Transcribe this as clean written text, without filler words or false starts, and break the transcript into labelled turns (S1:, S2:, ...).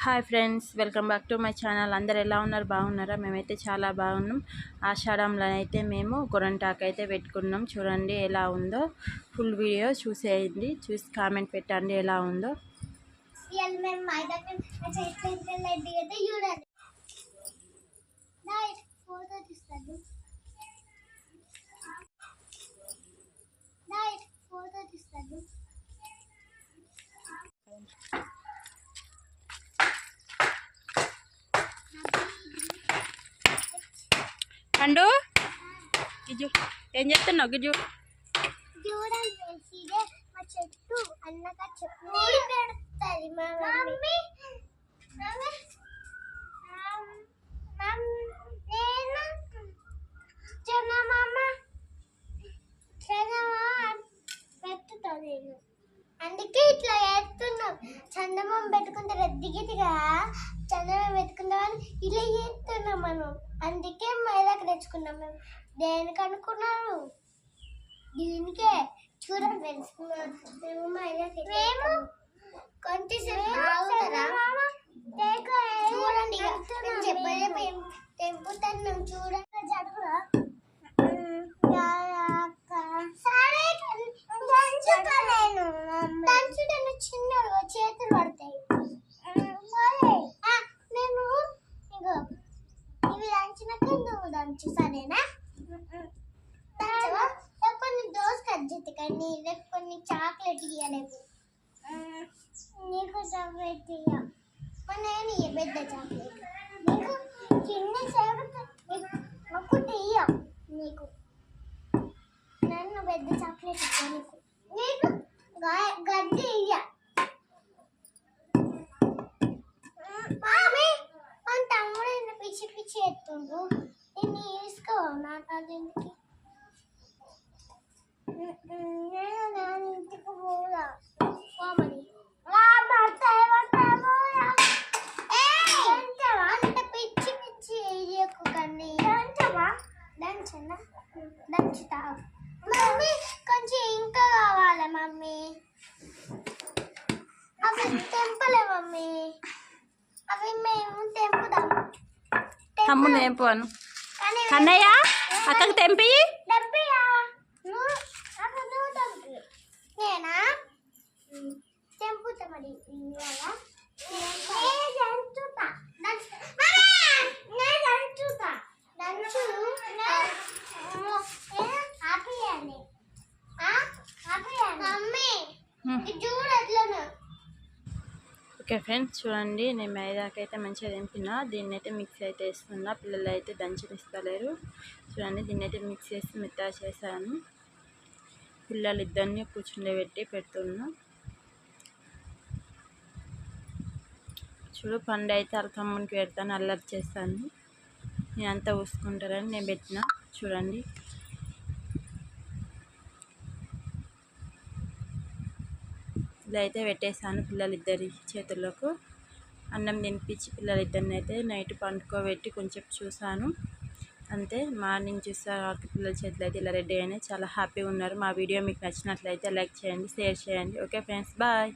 S1: Hi friends, welcome back to my channel. అందరు ఎలా ఉన్నారు? బాగున్నారా? మేమైతే చాలా బాగున్నాం. ఆషాఢంలో అయితే మేము గొరంటాకు అయితే పెట్టుకున్నాం. చూడండి ఎలా ఉందో. ఫుల్ వీడియో చూసేయండి, చూసి కామెంట్ పెట్టండి ఎలా ఉందో. అండు గిజు ఏం చెప్తున్నావు? గిజు
S2: మా చెట్టు అన్నక చెప్పు పెడుతుంది మా మమ్మీ. అందుకే ఇట్లా చేస్తున్నాం. చందమామ పెట్టుకుంటే రద్దిగిదిగా చందమామ పెట్టుకుందామని ఇలా చేస్తున్నాం మనం. అందుకే మైదాకు తెచ్చుకున్నాం. మేము దేనికి అనుకున్నారు? దీనికే చూడండి ఫ్రెండ్స్, మేము మైదాకు కొంచెంసేపు చూడండి. చెప్పలేము తెంపుతున్నాం. చూడండి జరుగురా దంచుతాను. చిన్నగా చేతులు పడతాయి. నేను ఇగో ఇవి దంచినాక నువ్వు దంచు, సరేనా? కొన్ని దోశ కజ్జిత్ కానీ రేపు కొన్ని చాక్లెట్ ఇవ్వలేవు. నీకు చాక్లెట్ ఇయ్య, నేను ఇయ్య పెద్ద చాక్లెట్. నీకు చిన్న ఒకటి ఇయ్య, నీకు నన్ను పెద్ద చాక్లెట్ ఇయ్య. నీకు గడ్డి ఇయ్య. మన తమ్ముడు పిచ్చి పిచ్చి ఎత్తుండ్రు. నేను తీసుకోవా నాటికి? నేను ఇంటికి పోదా మరి? అంత పిచ్చి పిచ్చి వేయకండి. దంచుతా మమ్మీ. కొంచెం ఇంకా కావాలి మమ్మీ. అవి తెంపలే మమ్మీ. అవి మేము తెంపుదాం.
S1: తమ్ముడు తెంపు అను. కన్నయ్య అక్కకు తెంపి
S2: నేనా తెంపుతా మరి.
S1: ఓకే ఫ్రెండ్స్, చూడండి నేను మైదాకి అయితే మంచిగా తెంపిన. దీన్ని అయితే మిక్స్ అయితే వేస్తున్నా. పిల్లలు అయితే దంచనిస్తలేరు. చూడండి దీన్ని అయితే మిక్స్ చేసి మెత్తగా చేశాను. పిల్లలు ఇద్దరిని కూర్చుండబెట్టి పెడుతున్నా. చూడు, పండు అయితే వాళ్ళ తమ్మునికి పెడతాను, అల్లరి చేస్తాను. నేను అంతా ఊసుకుంటారని నేను పెట్టిన. చూడండి ఇలా అయితే పెట్టేసాను పిల్లలిద్దరి చేతులకు. అన్నం తినిపించి పిల్లలిద్దరిని అయితే నైట్ పండుకోబెట్టి కొంచెం చూసాను. అంతే, మార్నింగ్ చూసాను పిల్లల చేతులు అయితే ఇలా రెడీ అయినాయి. చాలా హ్యాపీగా ఉన్నారు. మా వీడియో మీకు నచ్చినట్లయితే లైక్ చేయండి, షేర్ చేయండి. Okay friends, bye.